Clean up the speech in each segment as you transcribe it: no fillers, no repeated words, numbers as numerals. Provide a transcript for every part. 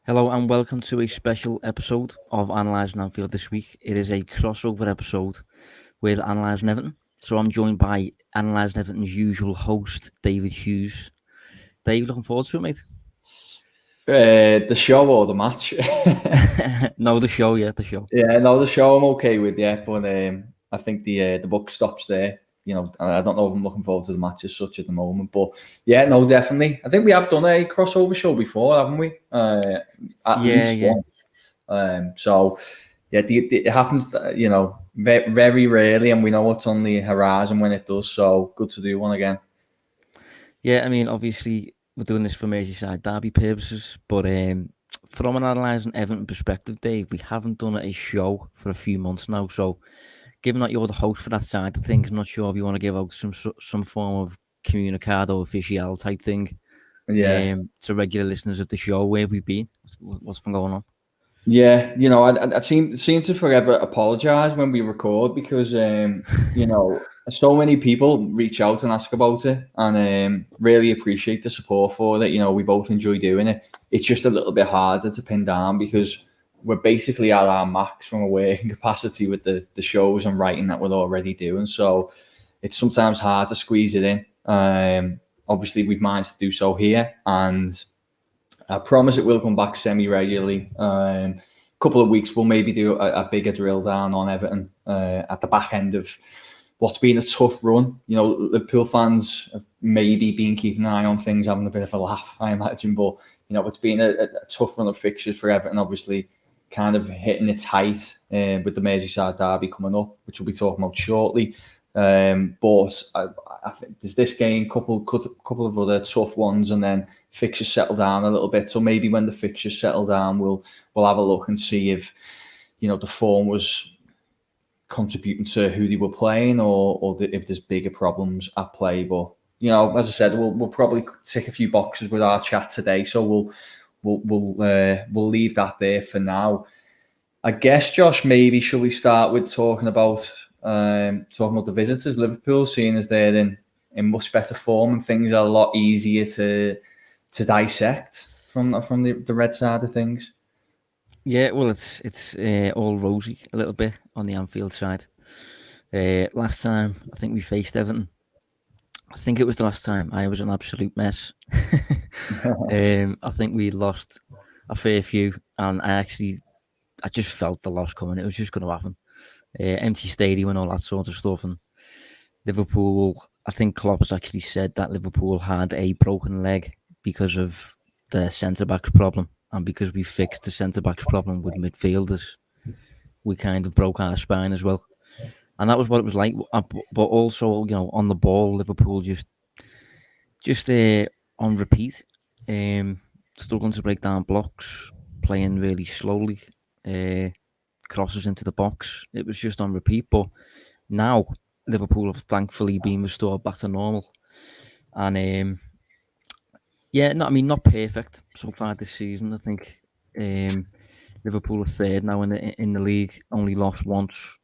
Hello and welcome to a special episode of Analysing Anfield this week. It is a crossover episode with Analysing Everton. So I'm joined by Analysing Everton's usual host, David Hughes. Dave, looking forward to it, mate? The show or the match? No, the show, the show. Yeah, no, the show I'm okay with, but I think the book stops there. I don't know if I'm looking forward to the match as such at the moment, but yeah, no, definitely. I think we have done a crossover show before, haven't we? At least one. So yeah, it happens, very rarely, and we know what's on the horizon when it does. So good to do one again. Yeah, I mean, obviously we're doing this for Merseyside Derby purposes, but from an Analysing Everton perspective, Dave, we haven't done a show for a few months now. So, given that you're the host for that side of things, I'm not sure if you want to give out some form of communicado official type thing. Yeah. To regular listeners of the show, where have we been? What's been going on? Yeah, I seem to forever apologise when we record because so many people reach out and ask about it, and really appreciate the support for it. We both enjoy doing it. It's just a little bit harder to pin down because we're basically at our max from a working capacity with the shows and writing that we're already doing. So it's sometimes hard to squeeze it in. Obviously, we've managed to do so here, and I promise it will come back semi-regularly. Couple of weeks, we'll maybe do a bigger drill down on Everton at the back end of what's been a tough run. Liverpool fans have maybe been keeping an eye on things, having a bit of a laugh, I imagine. But, it's been a tough run of fixtures for Everton, obviously, kind of hitting its height with the Merseyside Derby coming up, which we'll be talking about shortly. But I think there's this game, couple of other tough ones, and then fixtures settle down a little bit. So maybe when the fixtures settle down, we'll have a look and see if the form was contributing to who they were playing, or if there's bigger problems at play. But as I said, we'll probably tick a few boxes with our chat today. So we'll leave that there for now. I guess, Josh, maybe should we start with talking about the visitors, Liverpool, seeing as they're in much better form and things are a lot easier to dissect from the red side of things. Yeah, well, it's all rosy a little bit on the Anfield side. Last time, I think we faced Everton. I think it was the last time. I was an absolute mess. I think we lost a fair few, and I just felt the loss coming. It was just going to happen. Empty stadium and all that sort of stuff. And Liverpool, I think Klopp has actually said that Liverpool had a broken leg because of the centre-backs problem. And because we fixed the centre-backs problem with midfielders, we kind of broke our spine as well. And that was what it was like. But also, on the ball, Liverpool just on repeat, struggling to break down blocks, playing really slowly, crosses into the box. It was just on repeat. But now Liverpool have thankfully been restored back to normal. And not perfect so far this season. I think Liverpool are third now in the league, only lost once.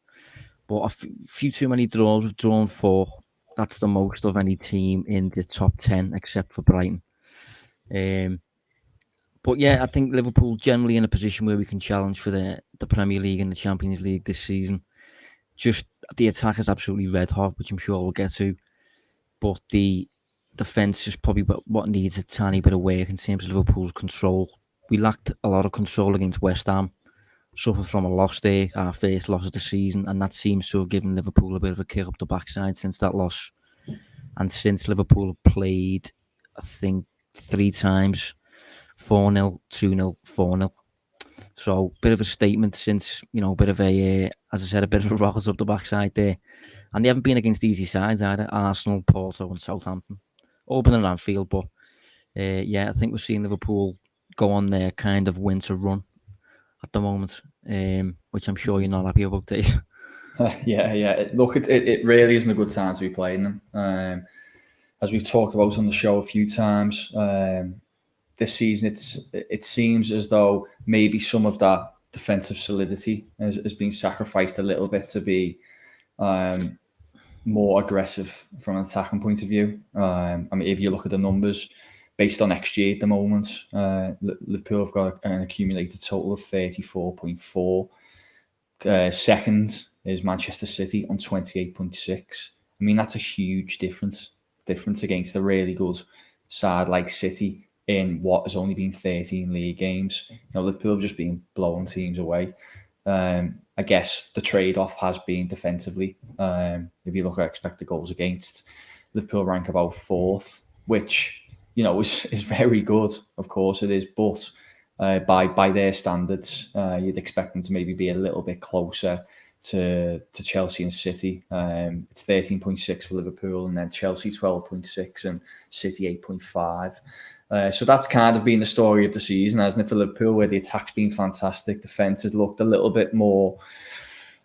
But a few too many draws. We've drawn 4. That's the most of any team in the top 10, except for Brighton. But yeah, I think Liverpool generally in a position where we can challenge for the Premier League and the Champions League this season. Just the attack is absolutely red hot, which I'm sure we'll get to. But the defence is probably what needs a tiny bit of work in terms of Liverpool's control. We lacked a lot of control against West Ham. Suffered from a loss there, our first loss of the season, and that seems to have given Liverpool a bit of a kick up the backside since that loss. And since Liverpool have played, I think, 3 times, 4-0, 2-0, 4-0. So, bit of a statement since, a bit of a, as I said, a bit of a rocket up the backside there. And they haven't been against easy sides either, Arsenal, Porto and Southampton. All been in Anfield, but I think we're seeing Liverpool go on their kind of winter run at the moment, which I'm sure you're not happy about, Dave. Yeah. Look, it really isn't a good time to be playing them. As we've talked about on the show a few times, this season it seems as though maybe some of that defensive solidity has been sacrificed a little bit to be more aggressive from an attacking point of view. If you look at the numbers, based on XG at the moment, Liverpool have got an accumulated total of 34.4. Second is Manchester City on 28.6. I mean, that's a huge difference against a really good side like City in what has only been 13 league games. Liverpool have just been blowing teams away. I guess the trade-off has been defensively. If you look at expected goals against, Liverpool rank about 4th, which is very good. Of course it is, but by their standards, you'd expect them to maybe be a little bit closer to Chelsea and City. It's 13.6 for Liverpool, and then Chelsea 12.6 and City 8.5. So that's kind of been the story of the season, hasn't it, for Liverpool, where the attack's been fantastic. Defence has looked a little bit more,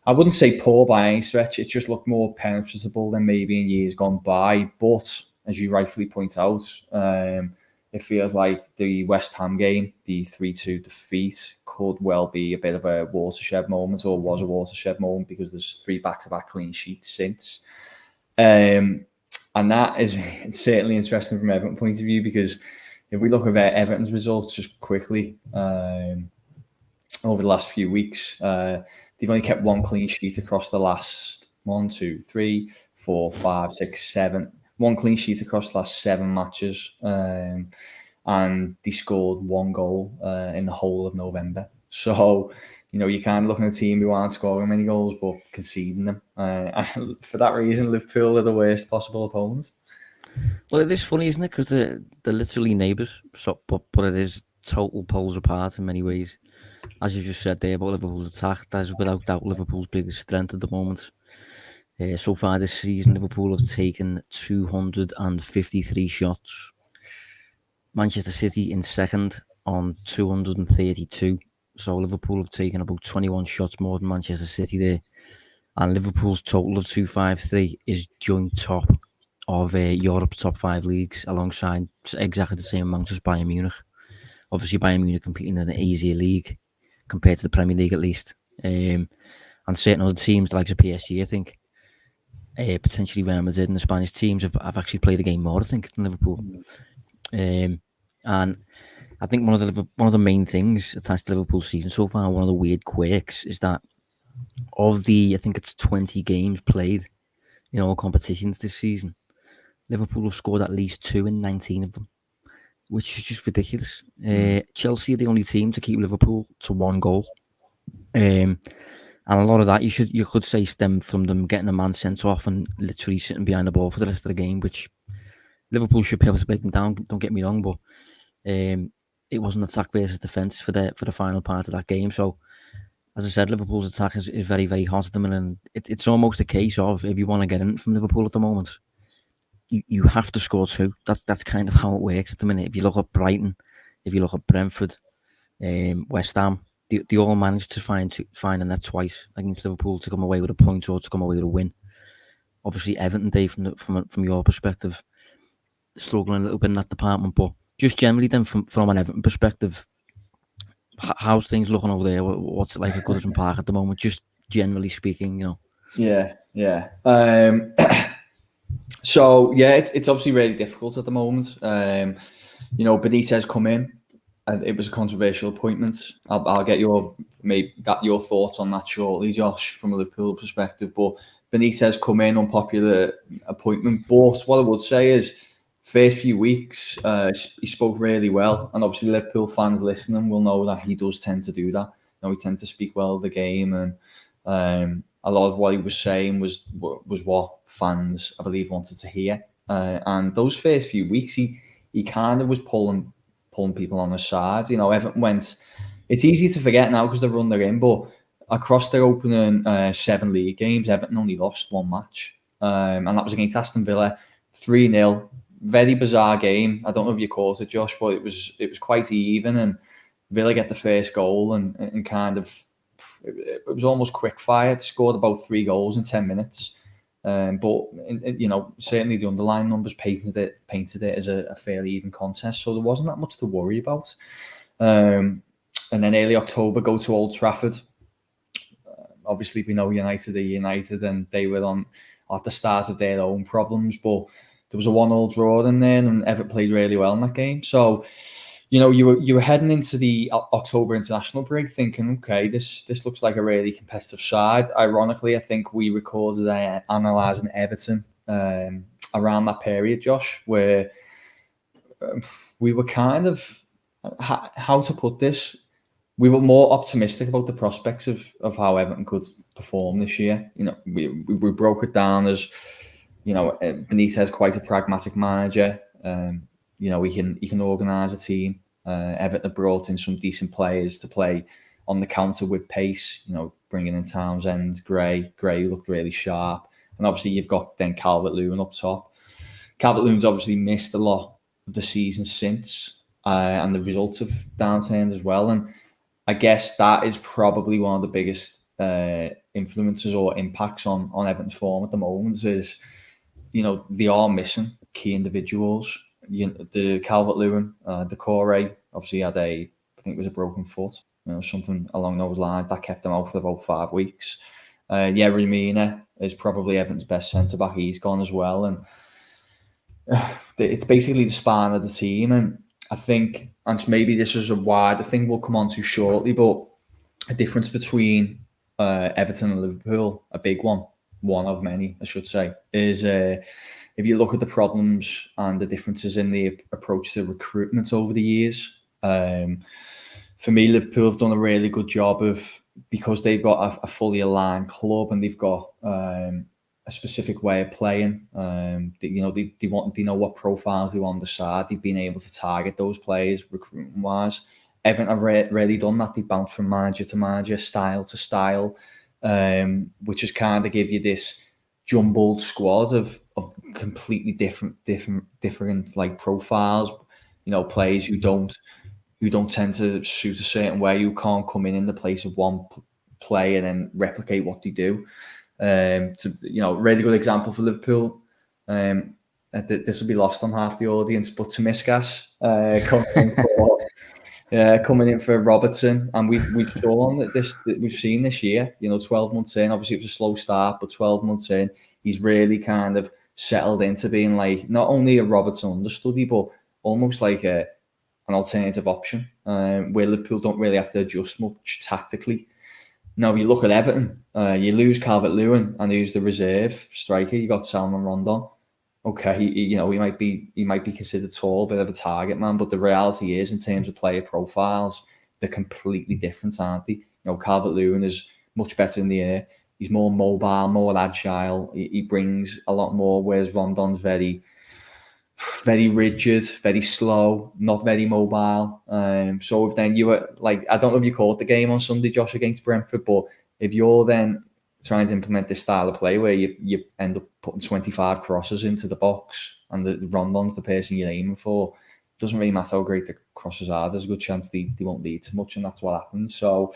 I wouldn't say poor by any stretch, it's just looked more penetrable than maybe in years gone by. But as you rightfully point out, it feels like the West Ham game, the 3-2 defeat, could well be a bit of a watershed moment, or was a watershed moment, because there's 3 back-to-back clean sheets since. And that is certainly interesting from Everton's point of view, because if we look at Everton's results just quickly, over the last few weeks, they've only kept 1 clean sheet across the last 1, 2, 3, 4, 5, 6, 7. 1 clean sheet across the last 7 matches, and they scored 1 goal in the whole of November. So, you're kind of looking at a team who aren't scoring many goals but conceding them. And for that reason, Liverpool are the worst possible opponents. Well, it is funny, isn't it? Because they're literally neighbours, but it is total poles apart in many ways. As you just said there about Liverpool's attack, that is without doubt Liverpool's biggest strength at the moment. So far this season, Liverpool have taken 253 shots. Manchester City in second on 232. So Liverpool have taken about 21 shots more than Manchester City there. And Liverpool's total of 253 is joint top of Europe's top 5 leagues, alongside exactly the same amount as Bayern Munich. Obviously, Bayern Munich competing in an easier league compared to the Premier League, at least. And certain other teams, like the PSG, I think, potentially Real Madrid and the Spanish teams have actually played a game more, I think, than Liverpool. And I think one of the main things attached to Liverpool's season so far, one of the weird quirks, is that of the, I think it's 20 games played in all competitions this season, Liverpool have scored at least 2 in 19 of them, which is just ridiculous. Chelsea are the only team to keep Liverpool to 1 goal. And a lot of that you could say stemmed from them getting a man sent off and literally sitting behind the ball for the rest of the game, which Liverpool should be able to break them down. Don't get me wrong, but it wasn't attack versus defence for the final part of that game. So, as I said, Liverpool's attack is very, very hot at the minute, and it's almost a case of, if you want to get in from Liverpool at the moment, you have to score 2. That's kind of how it works at the minute. If you look at Brighton, if you look at Brentford, West Ham, they all managed to find a net twice against Liverpool to come away with a point or to come away with a win. Obviously, Everton, Dave, from your perspective, struggling a little bit in that department, but just generally then from an Everton perspective, how's things looking over there? What's it like at Goodison Park at the moment, just generally speaking, Yeah. So it's obviously really difficult at the moment. Benitez come in, and it was a controversial appointment. I'll get your thoughts on that shortly, Josh, from a Liverpool perspective. But Benitez come in, unpopular appointment. But what I would say is, first few weeks, he spoke really well, and obviously Liverpool fans listening will know that he does tend to do that. He tends to speak well of the game, and a lot of what he was saying was what fans, I believe, wanted to hear. And those first few weeks, he kind of was pulling people on his side. Everton went. It's easy to forget now because they run their in, but across their opening 7 league games, Everton only lost 1 match, and that was against Aston Villa, 3-0. Very bizarre game. I don't know if you caught it, Josh, but it was quite even, and Villa get the first goal, and kind of it was almost quick fire. They scored about 3 goals in 10 minutes. But certainly the underlying numbers painted it as a fairly even contest, so there wasn't that much to worry about. And then early October, go to Old Trafford. Obviously, we know United are United, and they were at the start of their own problems. But there was a 1-1 draw in there, and Everton played really well in that game. So, you were heading into the October international break thinking, okay, this looks like a really competitive side. Ironically, I think we recorded Analysing Everton around that period, Josh, where we were kind of, how to put this, we were more optimistic about the prospects of how Everton could perform this year. We broke it down as, Benitez quite a pragmatic manager. He can organise a team. Everton brought in some decent players to play on the counter with pace. Bringing in Townsend, Gray looked really sharp, and obviously you've got then Calvert-Lewin up top. Calvert-Lewin's obviously missed a lot of the season since, and the results have downturned as well. And I guess that is probably one of the biggest influences or impacts on Everton's form at the moment. Is they are missing key individuals. The Calvert-Lewin, Decore obviously had I think it was a broken foot, something along those lines that kept him out for about 5 weeks. Yerry Mina is probably Everton's best centre back. He's gone as well, and it's basically the spine of the team. And I think, and maybe this is a wider thing we'll come on to shortly, but a difference between Everton and Liverpool, a big one of many, I should say, is if you look at the problems and the differences in the approach to recruitment over the years. For me, Liverpool have done a really good job of, because they've got a fully aligned club and they've got a specific way of playing. They know what profiles they want on the side. They've been able to target those players recruitment wise. Everton have really done that. They bounce from manager to manager, style to style, which is kind of give you this jumbled squad of completely different like profiles. Players who don't tend to suit a certain way, who can't come in the place of one player and then replicate what they do. Really good example for Liverpool. This will be lost on half the audience, but Tomiskas coming in for Robertson, and we've seen this year. 12 months in, obviously it was a slow start, but 12 months in, he's really kind of settled into being like not only a Robertson understudy, but almost like an alternative option, where Liverpool don't really have to adjust much tactically. Now, if you look at Everton, you lose Calvert-Lewin, and who's the reserve striker? You got Salman Rondon. Okay, he might be considered tall, bit of a target man, but the reality is, in terms of player profiles, they're completely different, aren't they? Calvert-Lewin is much better in the air. He's more mobile, more agile. He brings a lot more, whereas Rondon's very, very rigid, very slow, not very mobile. So if then you were like, I don't know if you caught the game on Sunday, Josh, against Brentford, but if you're then trying to implement this style of play where you end up putting 25 crosses into the box and the Rondon's the person you're aiming for, it doesn't really matter how great the crosses are. There's a good chance they won't lead to much, and that's what happens. So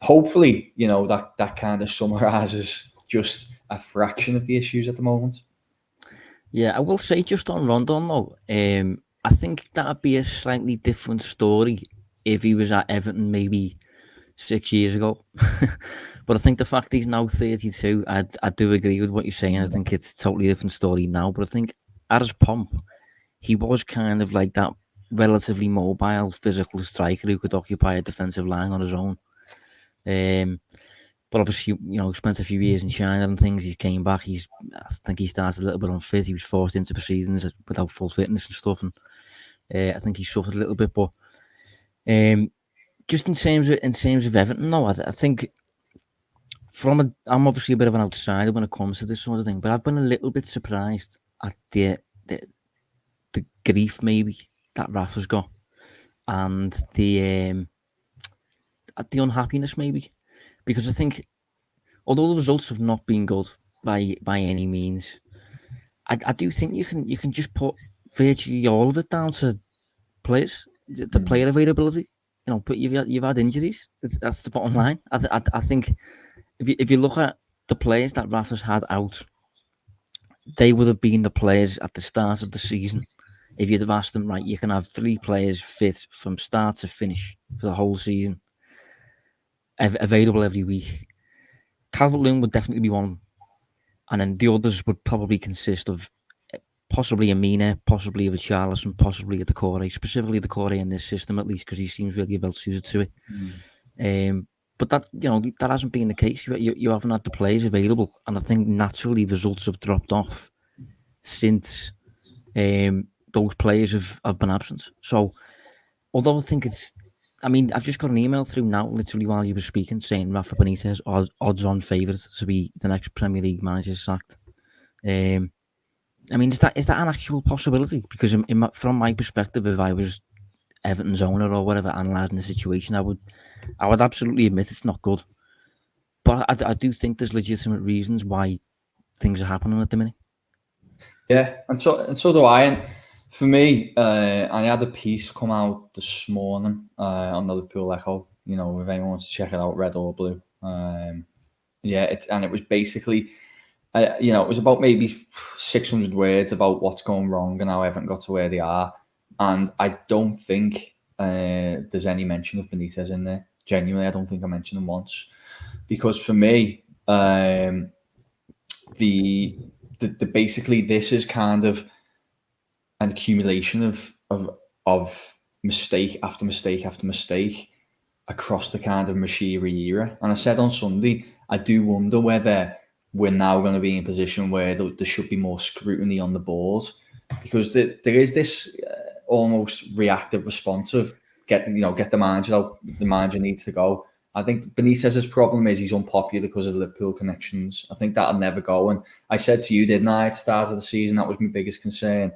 hopefully, that kind of summarises just a fraction of the issues at the moment. Yeah, I will say just on Rondon though, I think that'd be a slightly different story if he was at Everton maybe 6 years ago. But I think the fact he's now 32, I do agree with what you're saying. I think it's a totally different story now. But I think at his pomp, he was kind of like that relatively mobile, physical striker who could occupy a defensive line on his own. But obviously, he spent a few years in China and things. He came back. I think he started a little bit unfit. He was forced into proceedings without full fitness and stuff. And I think he suffered a little bit. But just in terms of Everton, though, I think I'm obviously a bit of an outsider when it comes to this sort of thing. But I've been a little bit surprised at the grief maybe that Rafa's got, and the unhappiness maybe. Because I think, although the results have not been good by any means, I do think you can just put virtually all of it down to players, the player availability. But you've had injuries. That's the bottom line. I think if you look at the players that Rafa's had out, they would have been the players at the start of the season. If you'd have asked them, right, you can have 3 players fit from start to finish for the whole season, available every week. Calvert-Lewin would definitely be one, and then the others would probably consist of possibly a Mina, possibly a Richarlison, possibly a Decore, specifically Decore in this system at least, because he seems really well suited to it. But that, that hasn't been the case. You haven't had the players available, and I think naturally results have dropped off since those players have been absent. So, although I think I've just got an email through now, literally while you were speaking, saying Rafa Benitez odds-on favourite to be the next Premier League manager sacked. Is that an actual possibility? Because from my perspective, if I was Everton's owner or whatever analysing the situation, I would absolutely admit it's not good. But I do think there's legitimate reasons why things are happening at the minute. Yeah, and so do I. And for me, I had a piece come out this morning on the Liverpool Echo. If anyone wants to check it out, red or blue. It was basically, it was about maybe 600 words about what's going wrong and how Everton got to where they are. And I don't think there's any mention of Benitez in there. Genuinely, I don't think I mentioned him once. Because for me, the basically this is kind of an accumulation of mistake after mistake after mistake across the kind of Moshiri era. And I said on Sunday, I do wonder whether we're now going to be in a position where there should be more scrutiny on the board, because there is this almost reactive response of get the manager out, the manager needs to go. I think Benitez's problem is he's unpopular because of the Liverpool connections. I think that'll never go. And I said to you, didn't I, at the start of the season, that was my biggest concern.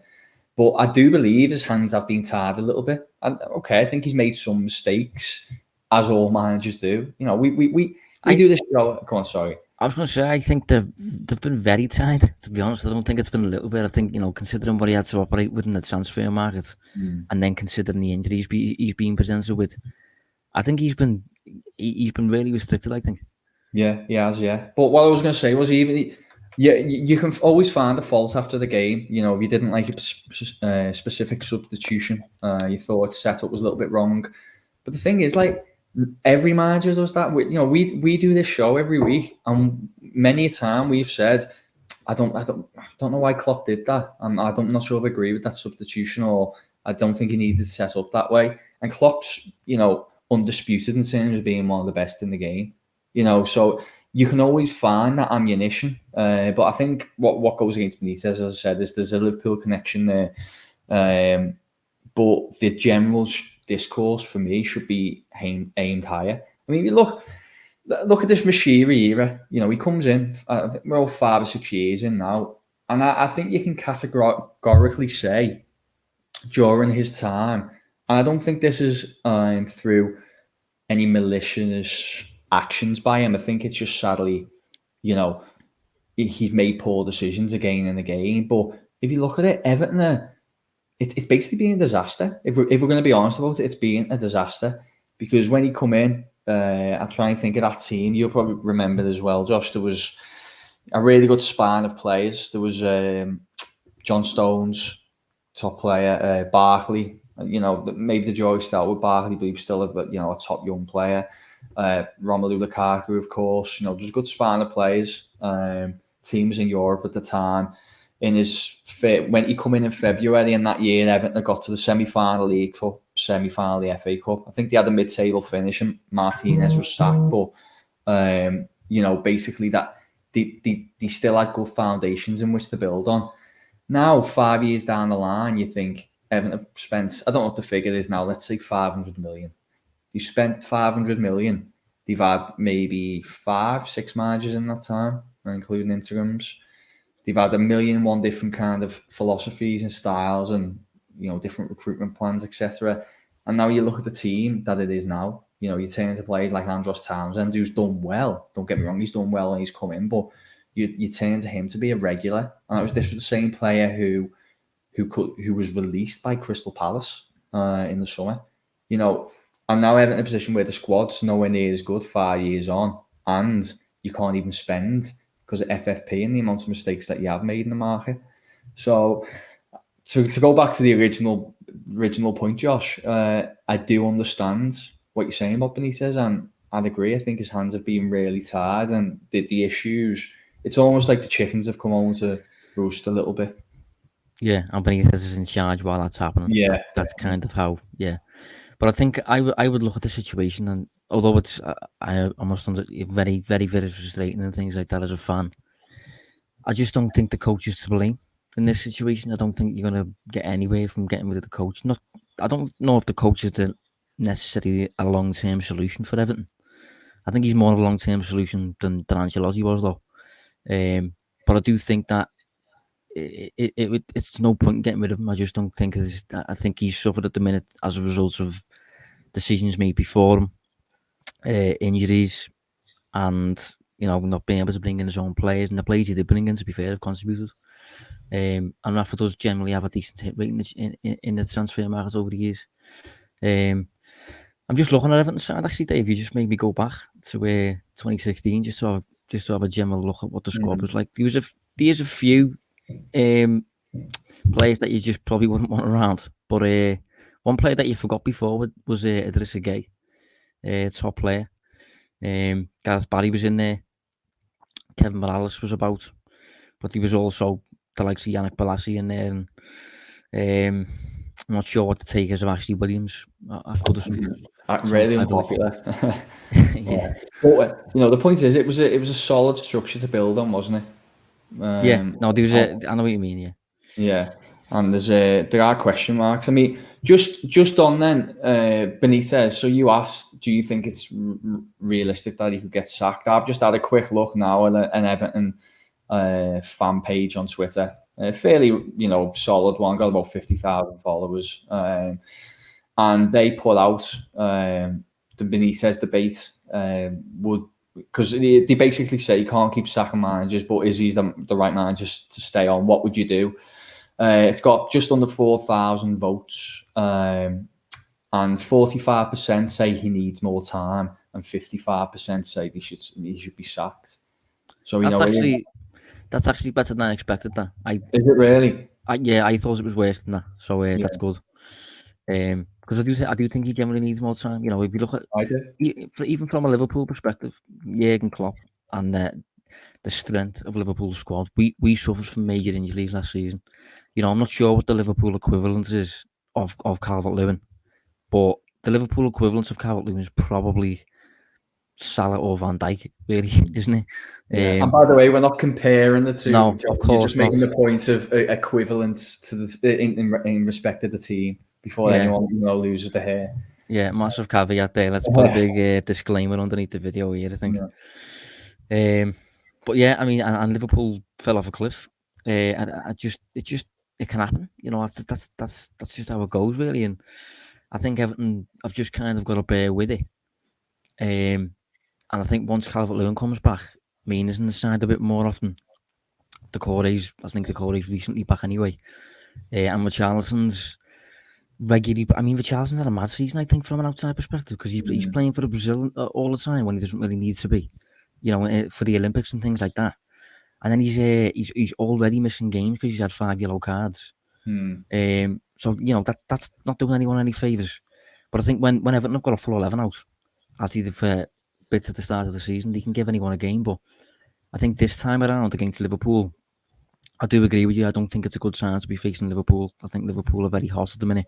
But I do believe his hands have been tied a little bit. And I think he's made some mistakes, as all managers do. We do this show. Come on, sorry. I was going to say, I think they've been very tied, to be honest. I don't think it's been a little bit. I think, considering what he had to operate with in the transfer market, and then considering the injuries he's been presented with, I think he's been really restricted, I think. Yeah, he has, yeah. But what I was going to say was you can always find a fault after the game. If you didn't like a specific substitution, you thought setup was a little bit wrong. But the thing is, every manager does that. We do this show every week, and many a time we've said, I don't know why Klopp did that. I'm not sure if I agree with that substitution, or I don't think he needed to set up that way. And Klopp's, undisputed in terms of being one of the best in the game. So you can always find that ammunition. But I think what goes against Benitez, as I said, is there's a Liverpool connection there. But the general discourse for me should be aimed higher. I mean, look at this Moshiri era. He comes in. I think we're all 5 or 6 years in now, and I think you can categorically say during his time, and I don't think this is through any malicious actions by him. I think it's just sadly, he's made poor decisions again and again. But if you look at it, Everton, it's basically been a disaster. If we're going to be honest about it, it's been a disaster. Because when he come in, I try and think of that team. You'll probably remember it as well, Josh. There was a really good span of players. There was John Stones, top player, Barkley. Maybe the joy start with Barkley, but he was still a top young player. Romelu Lukaku, of course. There's a good span of players. Teams in Europe at the time. When he come in February, and that year Everton got to the semi-final League Cup, semi-final the FA Cup. I think they had a mid-table finish, and Martinez was sacked. But basically that they still had good foundations in which to build on. Now, 5 years down the line, you think Everton have spent, I don't know what the figure is now, let's say 500 million. They spent 500 million. They've had maybe 5-6 managers in that time, including interims. They've had 1,000,001 different kind of philosophies and styles, and different recruitment plans, etc. And now you look at the team that it is now. You turn to players like Andros Townsend, who's done well. Don't get me wrong, he's done well when he's come in, but you turn to him to be a regular. And this was the same player who was released by Crystal Palace in the summer. And now Everton in a position where the squad's nowhere near as good 5 years on, and you can't even spend because of FFP and the amount of mistakes that you have made in the market. So to go back to the original point, Josh, I do understand what you're saying about Benitez, and I'd agree. I think his hands have been really tied, and the issues, it's almost like the chickens have come home to roost a little bit. Yeah, and Benitez is in charge while that's happening. Yeah, That's kind of how, yeah. But I think I would look at the situation, and although it's I must under very very very frustrating and things like that as a fan, I just don't think the coach is to blame in this situation. I don't think you're gonna get anywhere from getting rid of the coach. Not, I don't know if the coach is necessarily a long term solution for Everton. I think he's more of a long term solution than Ancelotti was, though. But I do think that it's no point in getting rid of him. I just don't think I think he's suffered at the minute as a result of decisions made before him, injuries, and not being able to bring in his own players. And the players he did bring in, to be fair, have contributed. And Rafa does generally have a decent hit rate in the transfer market over the years. I'm just looking at Everton's side, actually, Dave. You just made me go back to 2016 just to have a general look at what the squad was like. There's a few players that you just probably wouldn't want around, but one player that you forgot before was Idrissa Gueye, top player. Gareth Barry was in there. Kevin Morales was about, but he was also the likes of Yannick Bolasie in there. And I'm not sure what the take is of Ashley Williams at Goodison. Really unpopular. Yeah. But the point is, it was a solid structure to build on, wasn't it? Yeah. No, there was I know what you mean. Yeah. Yeah, and there are question marks. I mean, just on then, Benitez. So you asked, do you think it's realistic that he could get sacked? I've just had a quick look now at an Everton fan page on Twitter. Fairly, solid one. Got about 50,000 followers, and they put out the Benitez debate. Because they basically say you can't keep sacking managers, but is he the right manager to stay on? What would you do? It's got just under 4,000 votes, and 45% say he needs more time, and 55% say he should be sacked. So that's actually better than I expected. That is it really? I thought it was worse than that. So that's good. Because I do think he generally needs more time. If you look at even from a Liverpool perspective, Jurgen Klopp and the strength of Liverpool's squad, we suffered from major injuries last season. I'm not sure what the Liverpool equivalent is of Calvert-Lewin, but the Liverpool equivalent of Calvert-Lewin is probably Salah or Van Dijk, really, isn't it? Yeah. And by the way, we're not comparing the two. No, of course, you're just making the point of equivalence to the in respect of the team before anyone loses the hair. Yeah, massive caveat there. Let's put a big disclaimer underneath the video here, I think. Yeah. But yeah, I mean, and Liverpool fell off a cliff. It can happen. That's just how it goes, really. And I think Everton have just kind of got to bear with it. And I think once Calvert-Lewin comes back, Mina's in the side a bit more often. I think the Corey's recently back anyway. And Richarlison's regularly. I mean, Richarlison's had a mad season, I think, from an outside perspective, because he's playing for Brazil all the time when he doesn't really need to be. For the Olympics and things like that. And then he's already missing games because he's had 5 yellow cards. So that's not doing anyone any favours. But I think when Everton have got a full 11 out, as they did for bits at the start of the season, they can give anyone a game. But I think this time around against Liverpool, I do agree with you. I don't think it's a good sign to be facing Liverpool. I think Liverpool are very hot at the minute.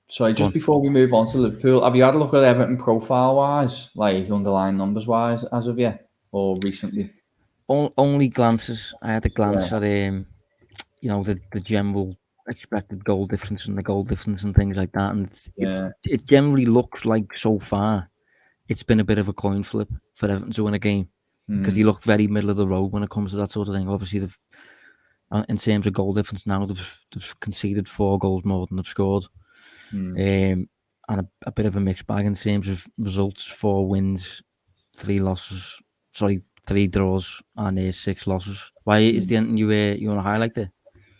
Just before we move on to Liverpool, have you had a look at Everton profile-wise, like underlying numbers-wise, as of yet, or recently? Only glances. I had a glance at the general expected goal difference and the goal difference and things like that, and it generally looks like so far it's been a bit of a coin flip for Everton to win a game, because they look very middle of the road when it comes to that sort of thing. Obviously, in terms of goal difference now, they've conceded 4 goals more than they've scored. And a bit of a mixed bag in terms of results: 4 wins, 3 losses. 3 draws and 6 losses. Why is there anything you want to highlight there?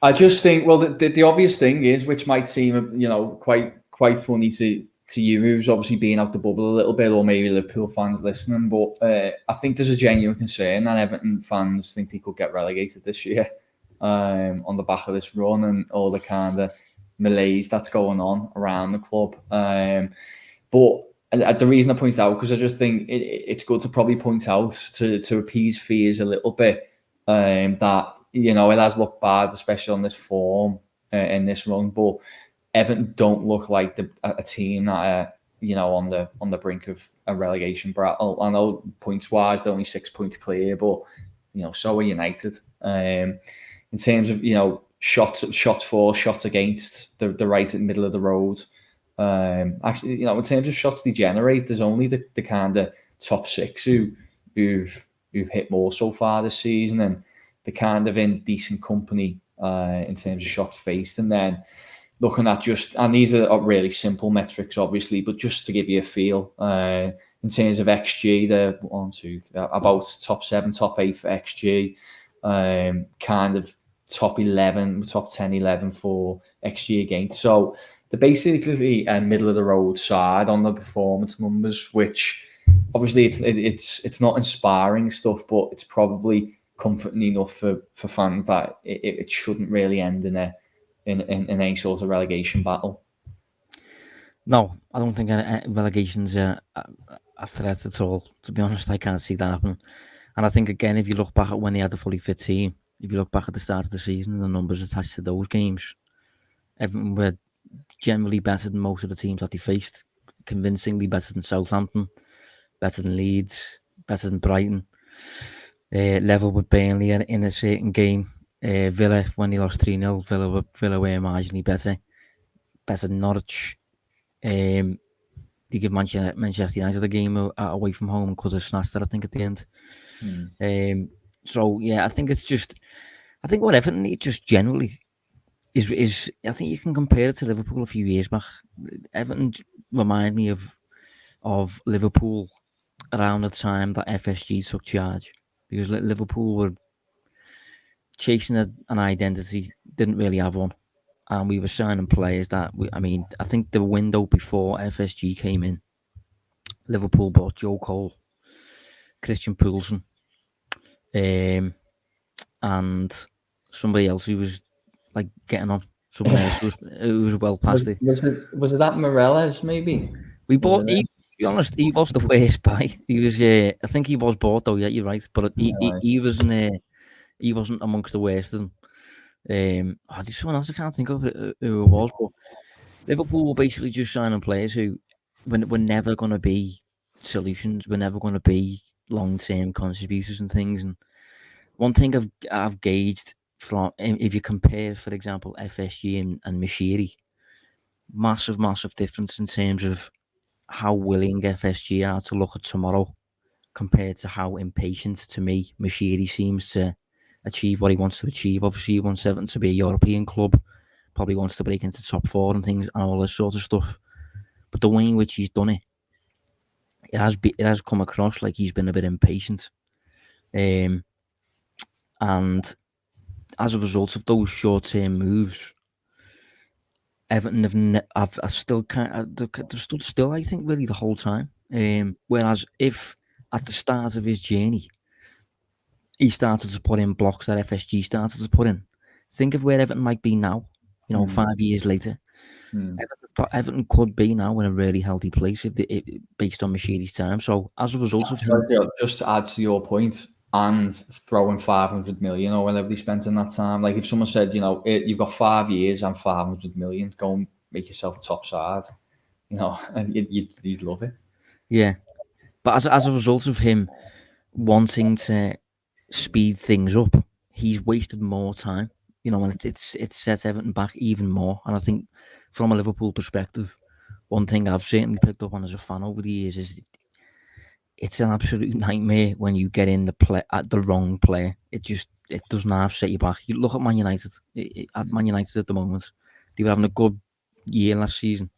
I just think, well, the obvious thing is, which might seem quite funny to you, who's obviously been out the bubble a little bit, or maybe Liverpool fans listening, but I think there's a genuine concern that Everton fans think they could get relegated this year on the back of this run and all the kind of malaise that's going on around the club. But the reason I point it out, because I just think it's good to probably point out to appease fears a little bit, that it has looked bad, especially on this form in this run. But Everton don't look like a team that are, on the brink of a relegation battle. I know points wise they're only 6 points clear, but so are United. In terms of shots for, shots against, the right at the middle of the road. Actually, in terms of shots they generate, there's only the kind of top six who've hit more so far this season, and they're kind of in decent company in terms of shots faced. And then looking at and these are really simple metrics, obviously, but just to give you a feel, in terms of XG, they're about top 7, top 8 for XG, kind of top 11, top 10, 11 for XG against. So they're basically a middle of the road side on the performance numbers, which obviously it's not inspiring stuff, but it's probably comforting enough for fans that it shouldn't really end in any sort of relegation battle. No, I don't think relegation's a threat at all. To be honest, I can't see that happen. And I think, again, if you look back at when they had the fully fit team, if you look back at the start of the season and the numbers attached to those games, Everton were generally better than most of the teams that they faced. Convincingly better than Southampton, better than Leeds, better than Brighton. Level with Burnley in a certain game. Villa, when they lost 3-0, Villa were marginally better than Norwich. They give Manchester United a game away from home because of Snatster, I think, at the end. So yeah, I think what Everton need just generally is I think you can compare it to Liverpool a few years back. Everton remind me of Liverpool around the time that FSG took charge, because Liverpool were chasing an identity, didn't really have one. And we were signing players that, I think the window before FSG came in, Liverpool bought Joe Cole, Christian Poulsen, and somebody else who was like getting on. Someone else who was well past it. Was it that Morelos, maybe? We bought. To be honest, he was the worst buy. He was. I think he was bought though. Yeah, you're right. But he wasn't. He wasn't amongst the worst of them. There's someone else I can't think of who it was, but Liverpool were basically just signing players who were never going to be solutions. We're never going to be long-term contributors and things. And one thing I've gauged from, if you compare, for example, FSG and Moshiri, massive difference in terms of how willing FSG are to look at tomorrow compared to how impatient, to me, Moshiri seems to achieve what he wants to achieve. Obviously, he wants Everton to be a European club, probably wants to break into top 4 and things and all this sort of stuff. But the way in which he's done it, it has come across like he's been a bit impatient. And as a result of those short-term moves, Everton have still they've stood still, I think, really the whole time. Whereas if at the start of his journey, he started to put in blocks that FSG started to put in, think of where Everton might be now, 5 years later. Everton could be now in a really healthy place based on Moshiri's time. So as a result of him... Just to add to your point, and throwing 500 million or whatever they spent in that time. Like if someone said, you've got 5 years and 500 million, go and make yourself a top side, and you'd love it. Yeah. But as a result of him wanting to speed things up, he's wasted more time, and it's set Everton back even more. And I think from a Liverpool perspective, one thing I've certainly picked up on as a fan over the years is it's an absolute nightmare when you get in the wrong player. It doesn't half set you back. You look at Man United. At Man United at the moment, they were having a good year last season,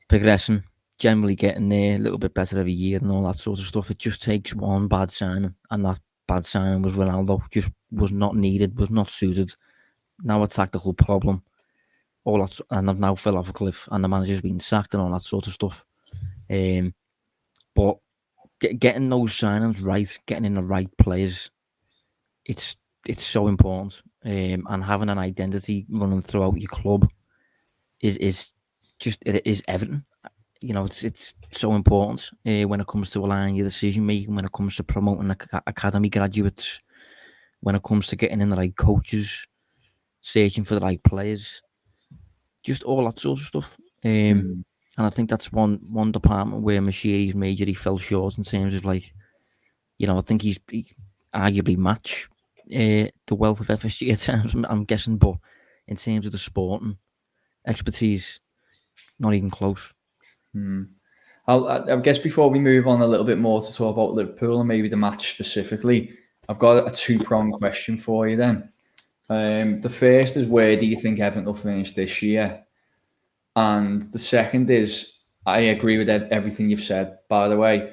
progressing, generally getting there, a little bit better every year and all that sort of stuff. It just takes one bad signing, and that bad signing was Ronaldo. Just was not needed, was not suited. Now a tactical problem. All that, and I've now fell off a cliff, and the manager's been sacked and all that sort of stuff. But getting those signings right, getting in the right players, it's so important. And having an identity running throughout your club is Everton. It's so important when it comes to aligning your decision making, when it comes to promoting academy graduates, when it comes to getting in the right coaches, searching for the right players, just all that sort of stuff. And I think that's one department where Moshiri's majorly fell short in terms of like, I think he arguably match the wealth of FSG at times, I'm guessing, but in terms of the sporting expertise, not even close. I guess before we move on a little bit more to talk about Liverpool and maybe the match specifically, I've got a two-pronged question for you then. The first is, where do you think Everton will finish this year? And the second is, I agree with everything you've said, by the way.